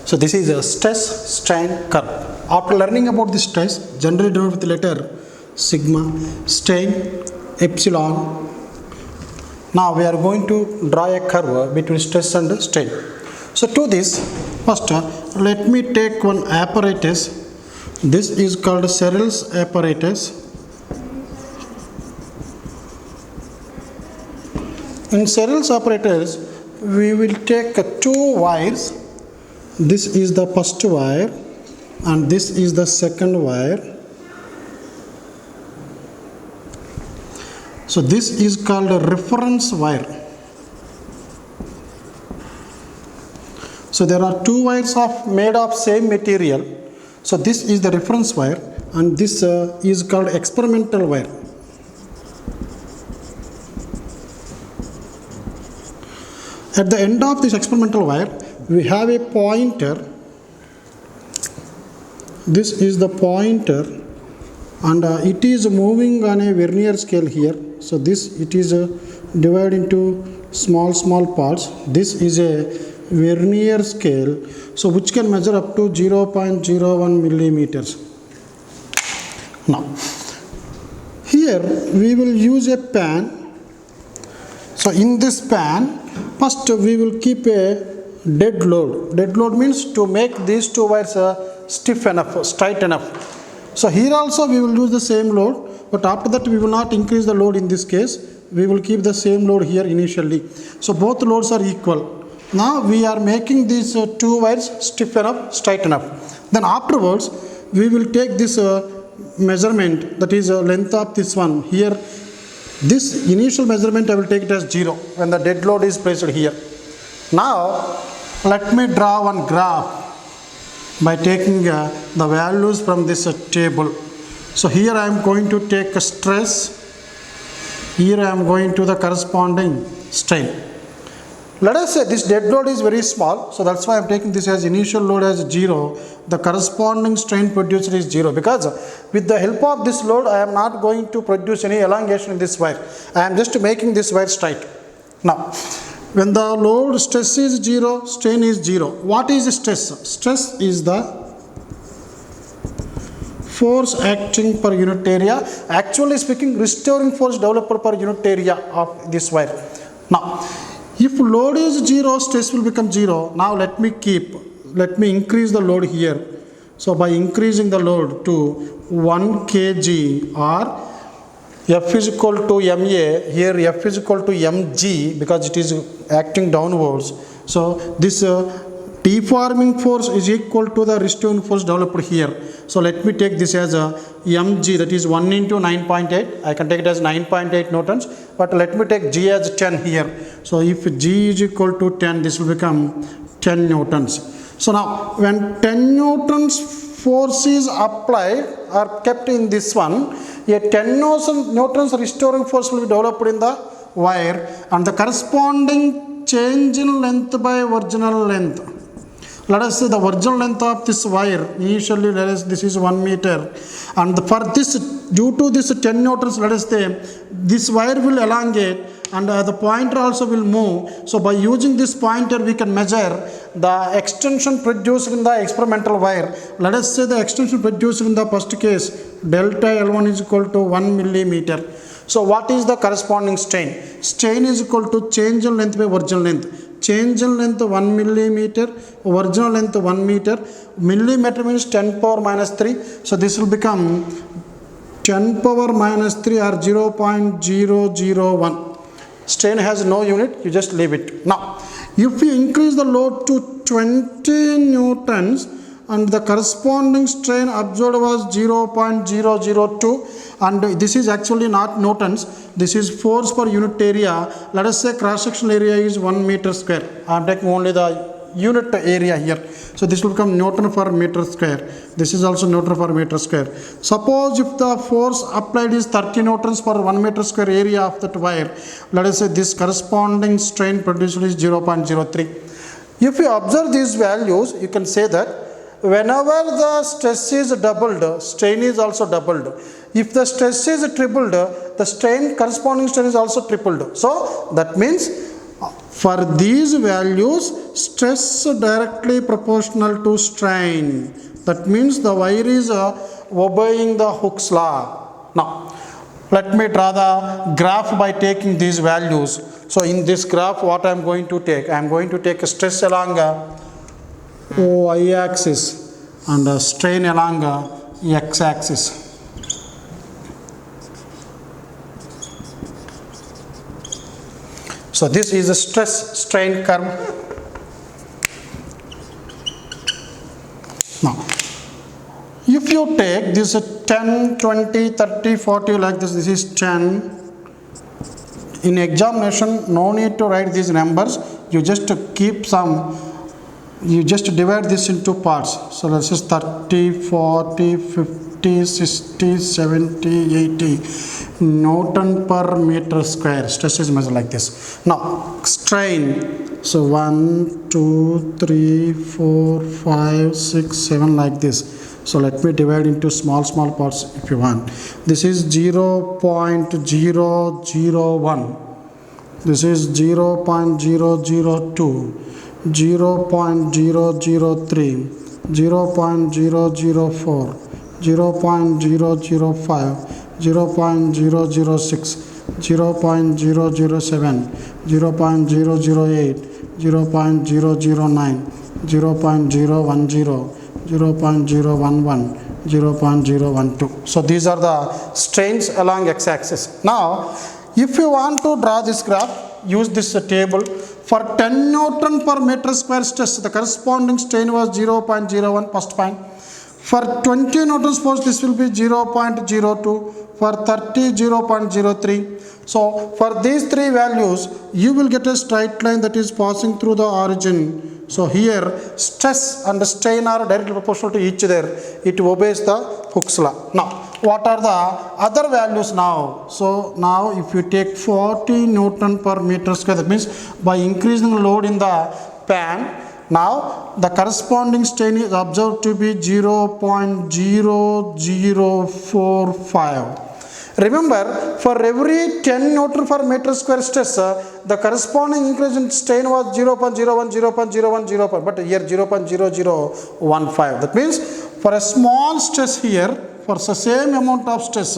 So this is a stress strain curve. After learning about the stress, generally denoted with the letter sigma, strain epsilon. Now we are going to draw a curve between stress and strain. So to this, first let me take one apparatus. This is called Serrel's apparatus. In Serrel's apparatus, we will take two wires. This is the first wire and this is the second wire. So this is called a reference wire. So there are two wires made of same material. So this is the reference wire and this is called experimental wire. At the end of this experimental wire, we have a pointer. This is the pointer and it is moving on a vernier scale here. So this it is divided into small parts. This is a vernier scale, so which can measure up to 0.01 millimeters. Now here we will use a pan. So in this pan, first we will keep a dead load. Dead load means to make these two wires stiff enough, straight enough. So here also we will use the same load, but after that we will not increase the load in this case. We will keep the same load here initially. So both loads are equal. Now we are making these two wires stiff enough, straight enough. Then afterwards we will take this measurement, that is length of this one. Here this initial measurement I will take it as 0 when the dead load is placed here. Now let me draw one graph by taking the values from this table. So here I am going to take a stress. Here I am going to the corresponding strain. Let us say this dead load is very small, so that's why I am taking this as initial load as 0. The corresponding strain produced is 0, because with the help of this load I am not going to produce any elongation in this wire. I am just making this wire straight. Now when the load stress is 0, strain is 0. What is stress? Stress is the force acting per unit area. Actually speaking, restoring force developed per unit area of this wire. Now if load is 0, stress will become 0. Now let me increase the load here. So by increasing the load to 1 kg, or F is equal to MA, here F is equal to mg because it is acting downwards. So this deforming force is equal to the restoring force developed here. So let me take this as a mg, that is 1 into 9.8. I can take it as 9.8 newtons, but let me take g as 10 here. So if g is equal to 10, this will become 10 newtons. So now when 10 newtons force is applied or kept in this one, a 10 newtons restoring force will be developed in the wire and the corresponding change in length by original length. Let us say the original length of this wire, initially let us, this is 1 meter, and for this, due to this 10 newtons, let us say this wire will elongate and the pointer also will move. So by using this pointer we can measure the extension produced in the experimental wire. Let us say the extension produced in the first case, delta L1 is equal to 1 millimeter. So what is the corresponding strain? Strain is equal to change in length by original length. Change in length 1 millimeter, original length 1 meter. Millimeter means 10 power minus 3. So this will become 10 power minus 3 or 0.001. Strain has no unit, you just leave it. Now if we increase the load to 20 newtons and the corresponding strain observed was 0.002, and this is actually not newtons, this is force per unit area. Let us say cross sectional area is 1 meter square. I am taking only the unit area here. So this will become Newton per meter square. This is also Newton per meter square. Suppose if the force applied is 30 newtons per 1 meter square area of that wire, let us say this corresponding strain produced is 0.03. If you observe these values, you can say that whenever the stress is doubled, strain is also doubled. If the stress is tripled, the strain, corresponding strain is also tripled. So that means For these values, stress directly proportional to strain. That means the wire is obeying the Hooke's law. Now, let me draw the graph by taking these values. So in this graph, what I am going to take? I am going to take a stress along y-axis and a strain along x-axis. So this is a stress strain curve. Now, if you take this 10, 20, 30, 40 like this is 10. In examination, no need to write these numbers. You just keep some, you just divide this into parts. So this is 30, 40, 50, 60, 70, 80 Newton per meter square. Stress is measured like this. Now, strain. So 1, 2, 3, 4, 5, 6, 7 like this. So let me divide into small parts if you want. This is 0.001. This is 0.002, 0.003, 0.004, 0.005, 0.006, 0.007, 0.008, 0.009, 0.010, 0.011, 0.012. So these are the strains along x-axis. Now, if you want to draw this graph, use this table. For 10 Newton per meter square stress, the corresponding strain was 0.01, first point. For 20 Newtons force, this will be 0.02. For 30, 0.03. So for these three values, you will get a straight line that is passing through the origin. So here, stress and strain are directly proportional to each other. It obeys the Hooke's law. Now, what are the other values now? So now if you take 40 Newton per meter square, that means by increasing the load in the pan, now the corresponding strain is observed to be 0.0045. Remember, for every 10 Newton per meter square stress, the corresponding increase in strain was 0.01, 0.01, 0. But here 0.0015. That means for a small stress here, for the same amount of stress,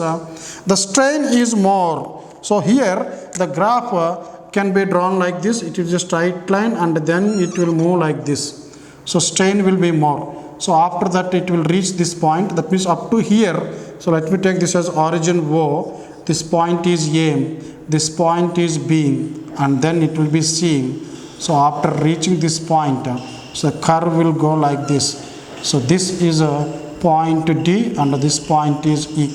the strain is more. So here the graph can be drawn like this. It is a straight line and then it will move like this. So strain will be more. So after that it will reach this point. That means up to here. So let me take this as origin O. This point is A. This point is B. And then it will be C. So after reaching this point, so the curve will go like this. So this is a point D and this point is E.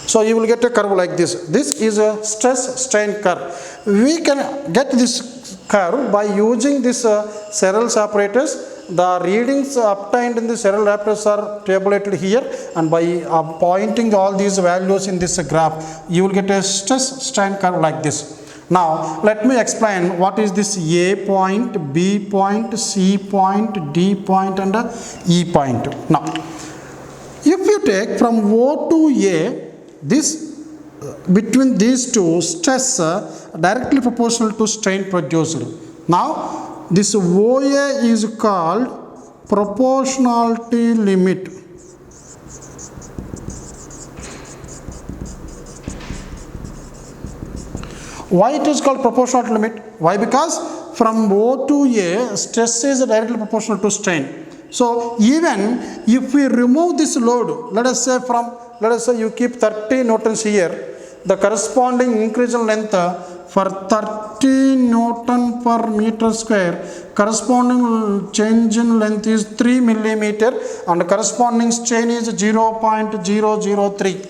So you will get a curve like this. This is a stress strain curve. We can get this curve by using this Searles apparatus. The readings obtained in the Searles apparatus are tabulated here, and by pointing all these values in this graph, you will get a stress strain curve like this. Now let me explain what is this A point, B point, C point, D point and E point. Now, if you take from O to A, this between these two stress directly proportional to strain produced. Now this OA is called proportionality limit. Why it is called proportionality limit? Why? Because from O to A, stress is directly proportional to strain. So even if we remove this load, let us say you keep 30 Newtons here, the corresponding increase in length for 30 Newton per meter square, corresponding change in length is 3 millimeter and corresponding strain is 0.003.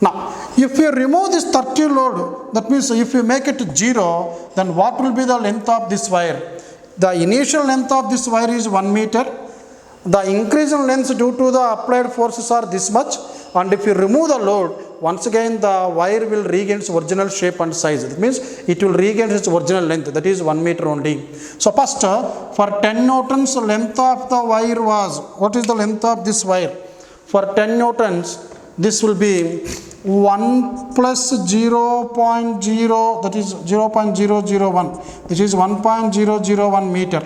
Now, if you remove this 30 load, that means if you make it 0, then what will be the length of this wire? The initial length of this wire is 1 meter. The increase in length due to the applied forces are this much, and if you remove the load, once again the wire will regain its original shape and size. That means it will regain its original length, that is 1 meter only. So first, for 10 Newtons length of the wire was, what is the length of this wire? For 10 Newtons, this will be 1 plus 0.0, that is 0.001, which is 1.001 meter.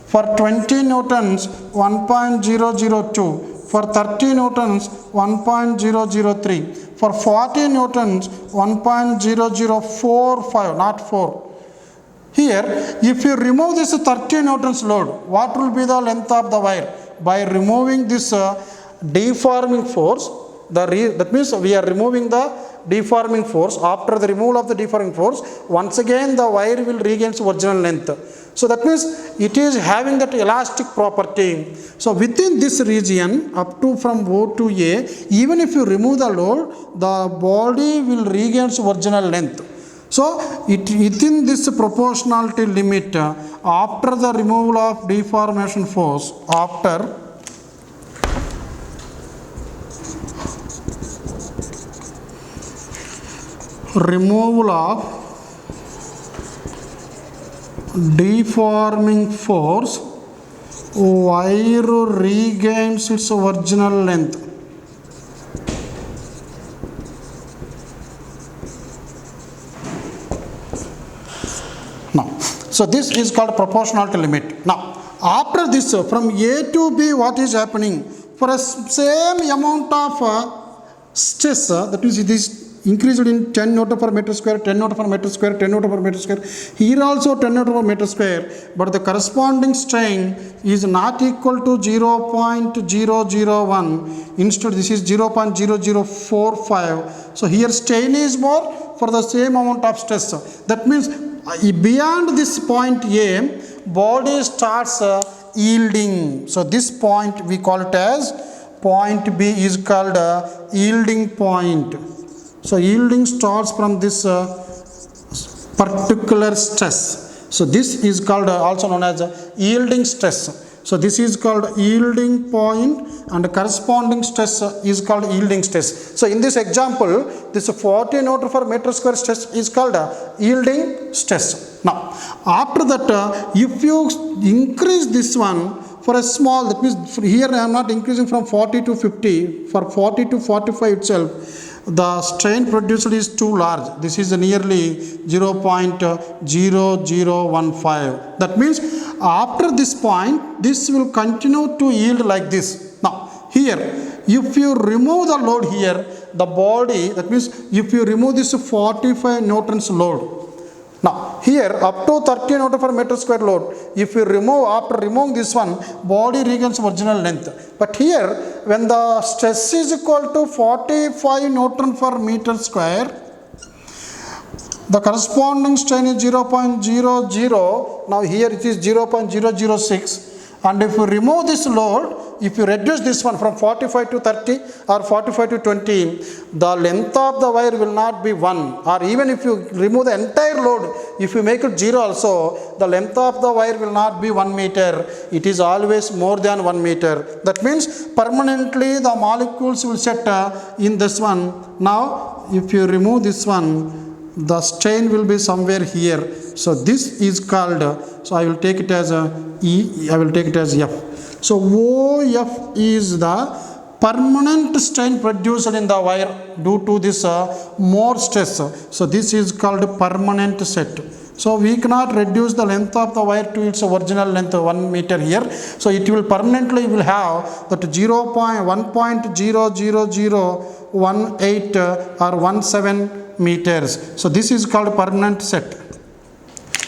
For 20 newtons, 1.002. For 30 newtons, 1.003. For 40 newtons, 1.0045, not 4. Here, if you remove this 30 newtons load, what will be the length of the wire? By removing this deforming force, that means we are removing the deforming force. After the removal of the deforming force, once again the wire will regain its original length. So that means it is having that elastic property. So within this region, up to from O to A, even if you remove the load, the body will regain its original length. So within this proportionality limit, after the removal of deformation force, after removal of deforming force, wire regains its original length. Now, so this is called proportionality limit. Now, after this, from A to B, what is happening? For a same amount of stress, that means it is increased in 10 Newton per meter square, 10 Newton per meter square, 10 Newton per meter square. Here also 10 Newton per meter square, but the corresponding strain is not equal to 0.001. Instead, this is 0.0045. So here strain is more for the same amount of stress. That means beyond this point A, body starts yielding. So this point we call it as point B is called yielding point. So yielding starts from this particular stress. So this is called also known as yielding stress. So this is called yielding point and corresponding stress is called yielding stress. So in this example, this 40 Newton per meter square stress is called yielding stress. Now, after that, if you increase this one for a small, that means here I am not increasing from 40 to 50, for 40 to 45 itself, the strain produced is too large. This is nearly 0.0015. That means after this point, this will continue to yield like this. Now, here, if you remove the load here, the body, that means if you remove this 45 newtons load, now here up to 30 Newton per meter square load, if you remove, after removing this one, body regains original length. But here, when the stress is equal to 45 Newton per meter square, the corresponding strain is 0.00. Now here it is 0.006. And if you remove this load, if you reduce this one from 45 to 30 or 45 to 20, the length of the wire will not be 1. Or even if you remove the entire load, if you make it 0 also, the length of the wire will not be 1 meter. It is always more than 1 meter. That means permanently the molecules will set in this one. Now, if you remove this one, the strain will be somewhere here. So this is called, so I will take it as E, I will take it as F. So OF is the permanent strain produced in the wire due to this more stress. So this is called permanent set. So we cannot reduce the length of the wire to its original length 1 meter here. So it will permanently will have that 1.00018 or 17 meters. So this is called permanent set.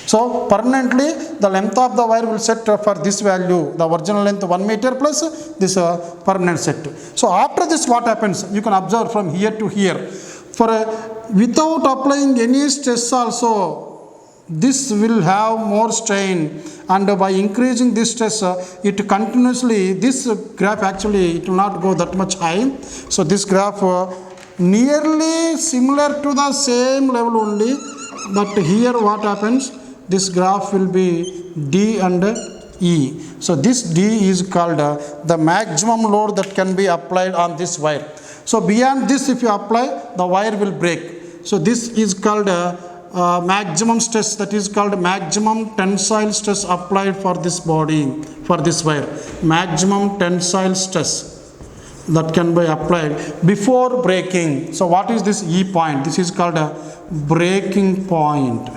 So permanently the length of the wire will set for this value, the original length 1 meter plus this permanent set. So after this what happens? You can observe from here to here. For without applying any stress also, this will have more strain, and by increasing this stress, it continuously, this graph actually it will not go that much high. So this graph nearly similar to the same level only, but here what happens? This graph will be D and E. So this D is called the maximum load that can be applied on this wire. So beyond this, if you apply, the wire will break. So this is called maximum stress, that is called maximum tensile stress applied for this body, for this wire. Maximum tensile stress. that can be applied before breaking. So what is this E point? This is called a breaking point.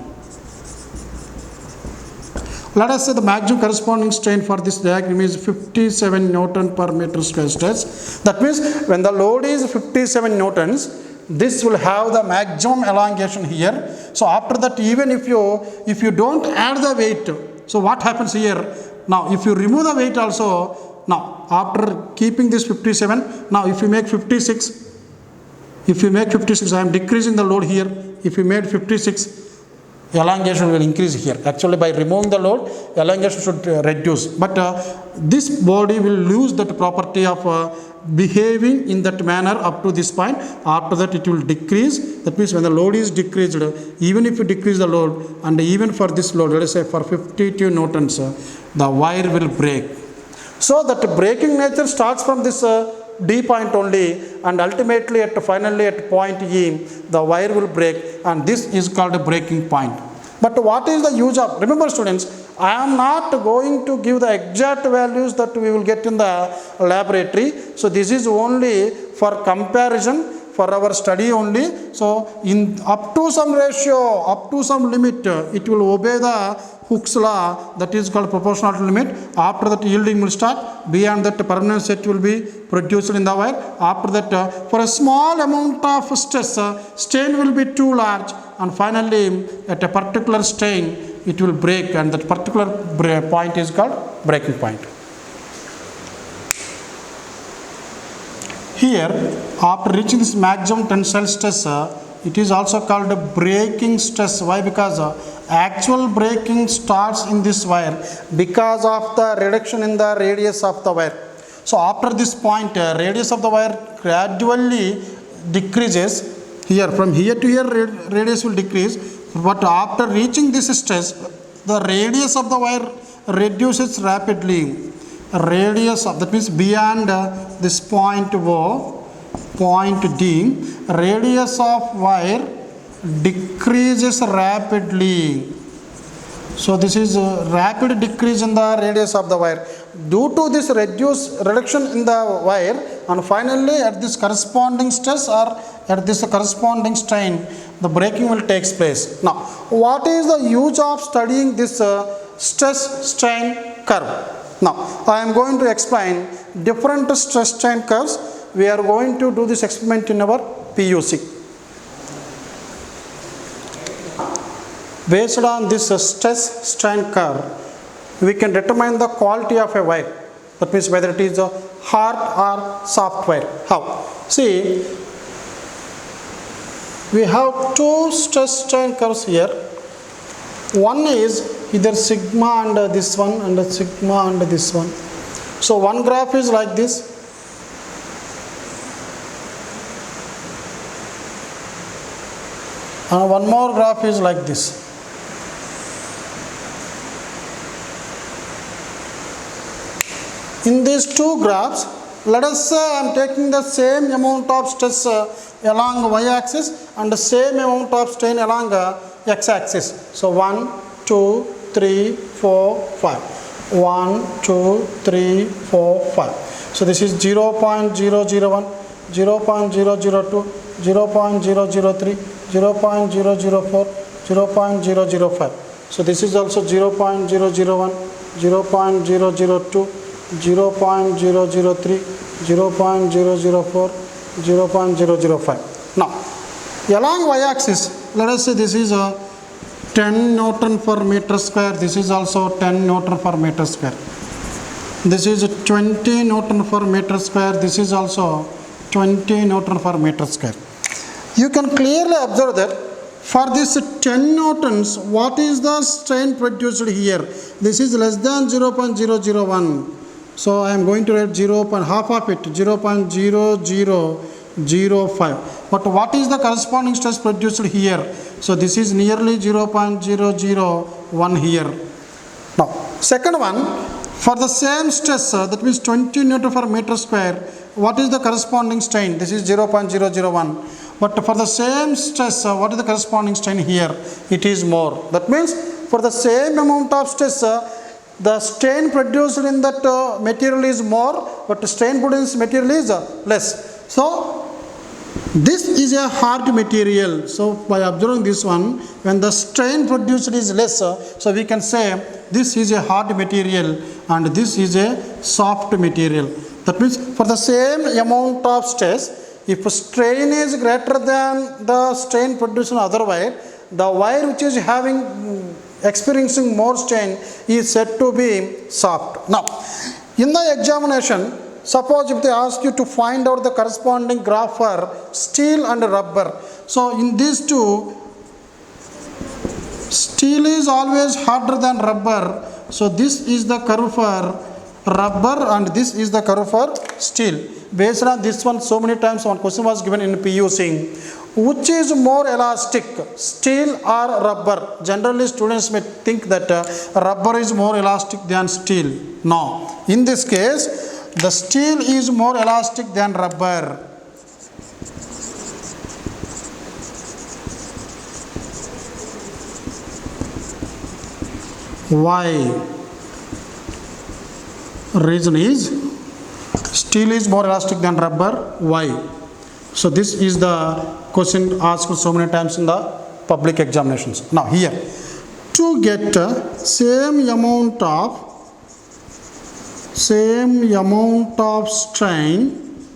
Let us say the maximum corresponding strain for this diagram is 57 Newton per meter square stress. That means when the load is 57 Newtons, this will have the maximum elongation here. So after that, even if you don't add the weight, so what happens here? Now if you remove the weight also, now after keeping this 57, now if you make 56, I am decreasing the load here. If you made 56, elongation will increase here. Actually by removing the load, elongation should reduce, but this body will lose that property of behaving in that manner up to this point. After that it will decrease. That means when the load is decreased, even if you decrease the load, and even for this load, let us say for 52 Newtons, the wire will break. So that breaking nature starts from this D point only, and ultimately finally at point E, the wire will break, and this is called a breaking point. But what is the use of? Remember students, I am not going to give the exact values that we will get in the laboratory. So this is only for comparison, for our study only. So in up to some ratio, up to some limit, it will obey the Hooke's law, that is called proportional limit. After that yielding will start. Beyond that permanent set will be produced in the wire. After that for a small amount of stress, strain will be too large, and finally at a particular strain it will break, and that particular point is called breaking point. Here after reaching this maximum tensile stress, it is also called a breaking stress. Why? Because actual breaking starts in this wire because of the reduction in the radius of the wire. So after this point, radius of the wire gradually decreases. Here from here to here radius will decrease, but after reaching this stress, the radius of the wire reduces rapidly. Radius of, that means beyond this point O, point D, radius of wire decreases rapidly. So this is a rapid decrease in the radius of the wire due to this reduction in the wire, and finally at this corresponding stress or at this corresponding strain, the breaking will take place. Now what is the use of studying this stress strain curve? Now I am going to explain different stress strain curves. We are going to do this experiment in our PUC. Based on this stress strain curve, we can determine the quality of a wire. That means whether it is a hard or soft wire. How? See, we have two stress strain curves here. One is either sigma and this one, and sigma and this one. So one graph is like this. And one more graph is like this. In these two graphs, let us say I am taking the same amount of stress along y-axis and the same amount of strain along x-axis. So 1, 2, 3, 4, 5. 1, 2, 3, 4, 5. So this is 0.001, 0.002, 0.003, 0.004, 0.005. So this is also 0.001, 0.002, 0.003, 0.004, 0.005. Now along y-axis, let us say this is a 10 Newton per meter square. This is also 10 Newton per meter square. This is 20 Newton per meter square. This is also 20 Newton per meter square. You can clearly observe that for this 10 Newtons, what is the strain produced here? This is less than 0.001. So I am going to write half of it, 0.0005. But what is the corresponding stress produced here? So this is nearly 0.001 here. Now, second one, for the same stress, that means 20 Newton per meter square, what is the corresponding strain? This is 0.001. But for the same stress, what is the corresponding strain here? It is more. That means for the same amount of stress, the strain produced in that material is more, but strain produced in material is less. So this is a hard material. So by observing this one, when the strain produced is less, so we can say this is a hard material and this is a soft material. That means for the same amount of stress, if strain is greater than the strain produced in other wire, the wire which is experiencing more strain is said to be soft. Now, in the examination, suppose if they ask you to find out the corresponding graph for steel and rubber. So in these two, steel is always harder than rubber. So this is the curve for rubber and this is the curve for steel. Based on this one, so many times one question was given in PUC. Which is more elastic, steel or rubber? Generally students may think that rubber is more elastic than steel. No. In this case, the steel is more elastic than rubber. Why? Reason is steel is more elastic than rubber. Why? So this is the question asked so many times in the public examinations. Now here, to get same amount of strain,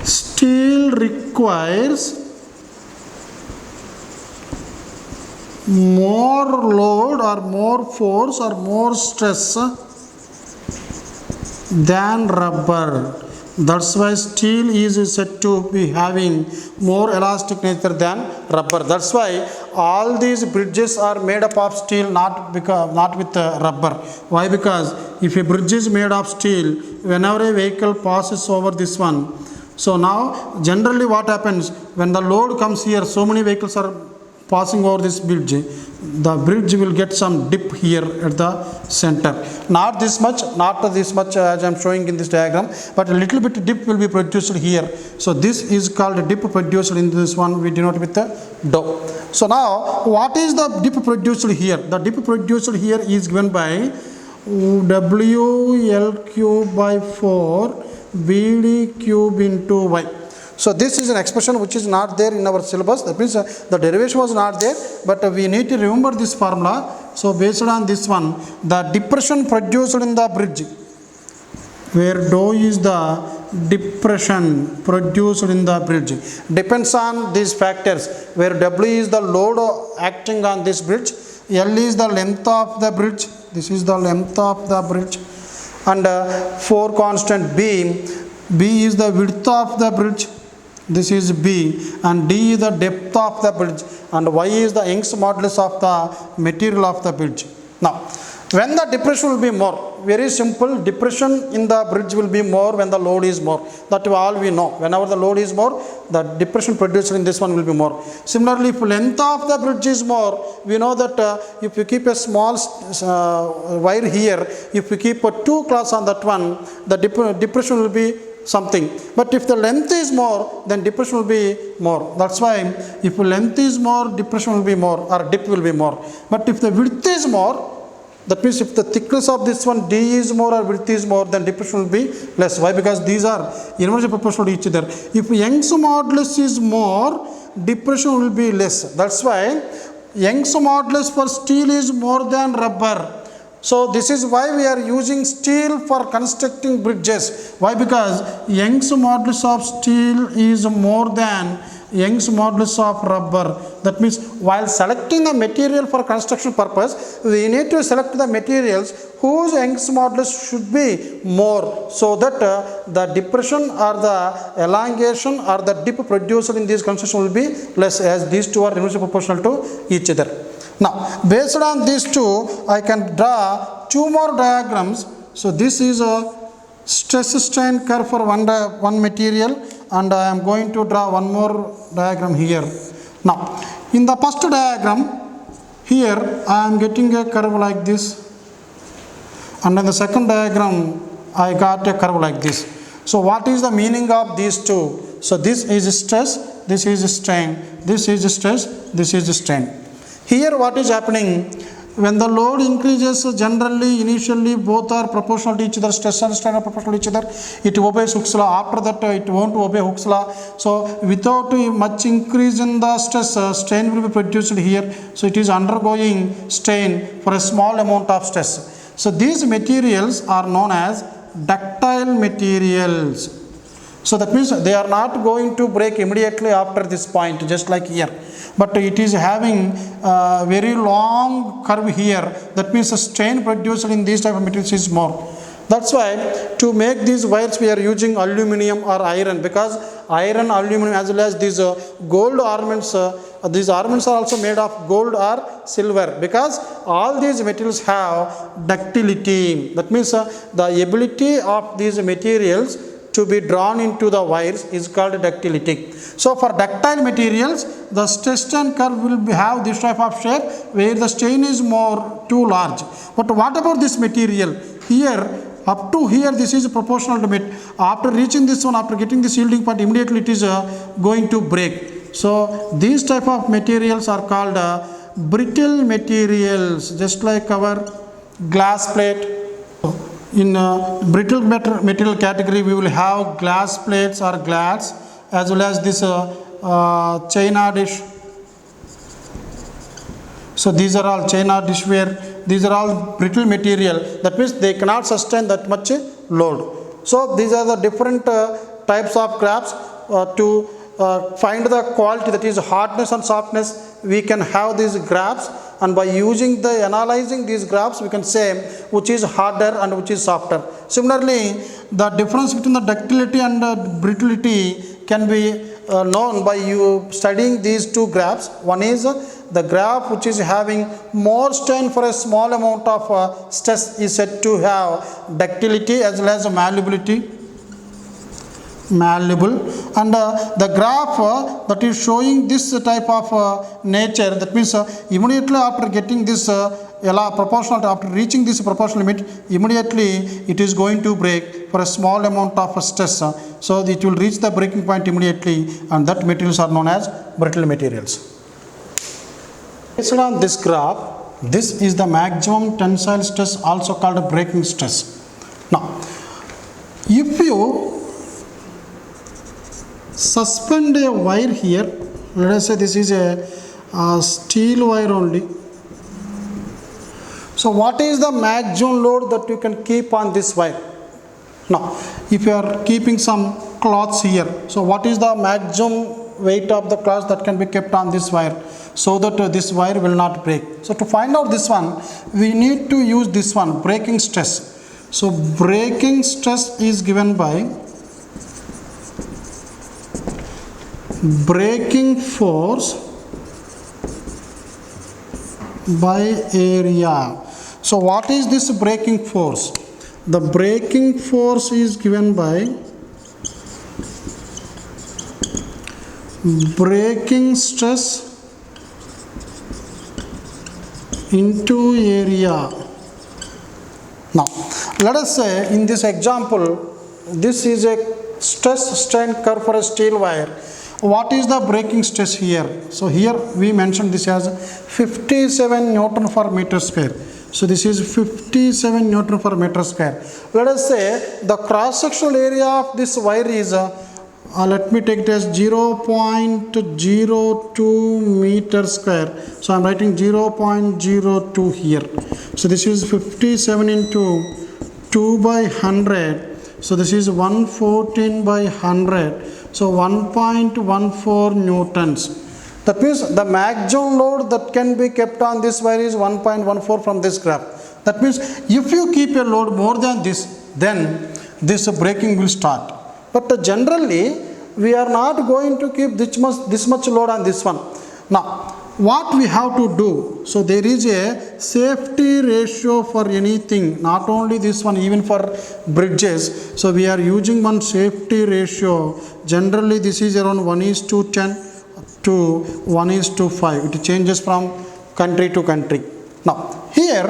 steel requires more load or more force or more stress than rubber. That's why steel is said to be having more elastic nature than rubber. That's why all these bridges are made up of steel, not with rubber. Why? Because if a bridge is made of steel, whenever a vehicle passes over this one, so now generally what happens when the load comes here, so many vehicles are passing over this bridge, the bridge will get some dip here at the center. Not this much as I am showing in this diagram, but a little bit dip will be produced here. So this is called dip produced in this one, we denote with the dou. So now what is the dip produced here? The dip produced here is given by WL cube by 4 BD cube into Y. So this is an expression which is not there in our syllabus. That means the derivation was not there, but we need to remember this formula. So based on this one, the depression produced in the bridge, where dou is the depression produced in the bridge, depends on these factors, where W is the load acting on this bridge, L is the length of the bridge, this is the length of the bridge, and 4 constant B is the width of the bridge, this is B, and D is the depth of the bridge, and Y is the Young's modulus of the material of the bridge. Now, when the depression will be more, very simple, depression in the bridge will be more when the load is more. That all we know. Whenever the load is more, the depression produced in this one will be more. Similarly, if length of the bridge is more, we know that if you keep a small wire here, if you keep 2 cloths on that one, the depression will be something. But if the length is more, then depression will be more. That's why if length is more, depression will be more, or dip will be more. But if the width is more, that means if the thickness of this one D is more or width is more, then depression will be less. Why? Because these are inversely proportional to each other. If Young's modulus is more, depression will be less. That's why Young's modulus for steel is more than rubber. So this is why we are using steel for constructing bridges. Why? Because Young's modulus of steel is more than Young's modulus of rubber. That means while selecting the material for construction purpose, we need to select the materials whose Young's modulus should be more, so that the depression or the elongation or the dip produced in this construction will be less, as these two are inversely proportional to each other. Now, based on these two, I can draw 2 more diagrams. So this is a stress strain curve for one material, and I am going to draw one more diagram here. Now, in the first diagram, here I am getting a curve like this, and in the second diagram, I got a curve like this. So what is the meaning of these two? So this is stress, this is strain, this is stress, this is strain. Here what is happening? when the load increases, generally initially both are proportional to each other, stress and strain are proportional to each other, it obeys Hooke's law. After that it won't obey Hooke's law. So without much increase in the stress, strain will be produced here, so it is undergoing strain for a small amount of stress. So these materials are known as ductile materials. So that means they are not going to break immediately after this point, just like here, but it is having a very long curve here. That means the strain produced in these type of materials is more. That's why to make these wires we are using aluminum or iron, because iron, aluminum as well as these gold ornaments, these ornaments are also made of gold or silver, because all these materials have ductility. That means the ability of these materials to be drawn into the wires is called ductility. So for ductile materials, the stress strain curve will have this type of shape where the strain is more too large. But what about this material? Here up to here this is proportional to it. After reaching this one, after getting this yielding point, immediately it is going to break. So these type of materials are called brittle materials, just like our glass plate. In brittle material category, we will have glass plates or glass, as well as this china dish. So these are all china dishware. These are all brittle material. That means they cannot sustain that much load. So these are the different types of graphs. To find the quality, that is hardness and softness, we can have these graphs, and by analyzing these graphs we can say which is harder and which is softer. Similarly, the difference between the ductility and brittlity can be known by you studying these two graphs. One is the graph which is having more strain for a small amount of stress is said to have ductility as well as malleability. And the graph that is showing this type of nature, that means immediately after getting this proportional, after reaching this proportional limit, immediately it is going to break for a small amount of stress. So it will reach the breaking point immediately, and that materials are known as brittle materials. Based on this graph, this is the maximum tensile stress, also called breaking stress. Now if you suspend a wire here, let us say this is a steel wire only. So what is the maximum load that you can keep on this wire? Now if you are keeping some cloths here, so what is the maximum weight of the cloth that can be kept on this wire so that this wire will not break? So to find out this one, we need to use this one, breaking stress. So breaking stress is given by breaking force by area. So what is this breaking force? The breaking force is given by breaking stress into area. Now let us say in this example, this is a stress strain curve for a steel wire. What is the breaking stress here? So here we mentioned this as 57 Newton per meter square. So this is 57 Newton per meter square. Let us say the cross sectional area of this wire is let me take it as 0.02 meter square. So I am writing 0.02 here. So this is 57 into 2 by 100. So this is 114 by 100. So 1.14 newtons. That means the maximum load that can be kept on this wire is 1.14 from this graph. That means if you keep a load more than this, then this breaking will start. But generally we are not going to keep this much load on this one. Now what we have to do, so there is a safety ratio for anything, not only this one, even for bridges. So we are using one safety ratio. Generally this is around 1:10 to 1:5. It changes from country to country. Now, here,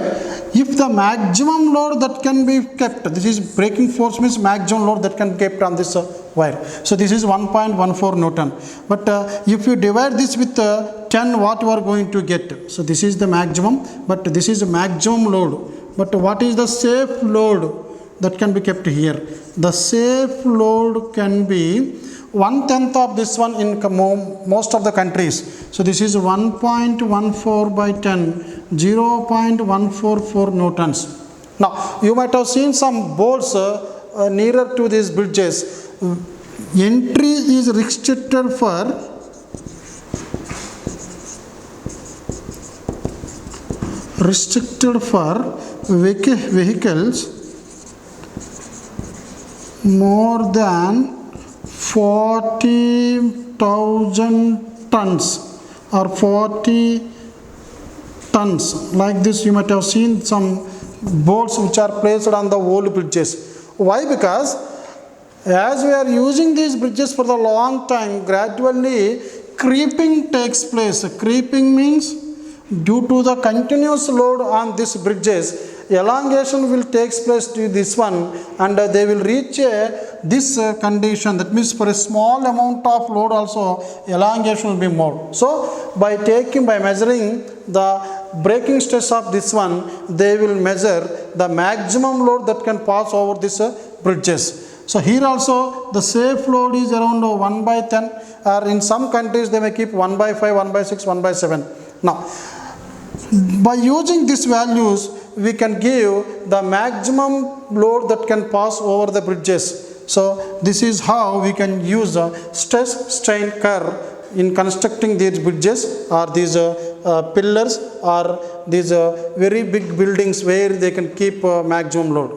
if the maximum load that can be kept, this is breaking force means maximum load that can be kept on this wire. So, this is 1.14 Newton. But if you divide this with 10, what you are going to get? So, this is the maximum, but this is the maximum load. But what is the safe load that can be kept here? The safe load can be 1/10 of this one in most of the countries. So, this is 1.14 by 10, 0.144 Newtons. Now, you might have seen some bolts nearer to these bridges. Entry is restricted for vehicles more than 40,000 tons or 40 tons. Like this, you might have seen some bolts which are placed on the old bridges. Why? Because as we are using these bridges for the long time, gradually creeping takes place. Creeping means due to the continuous load on these bridges, elongation will take place to this one, and they will reach this condition. That means for a small amount of load also elongation will be more. So by measuring the breaking stress of this one, they will measure the maximum load that can pass over these bridges. So here also the safe load is around 1/10, or in some countries they may keep 1/5, 1/6, 1/7. Now, by using these values, we can give the maximum load that can pass over the bridges. So this is how we can use a stress strain curve in constructing these bridges or these pillars or these very big buildings where they can keep maximum load.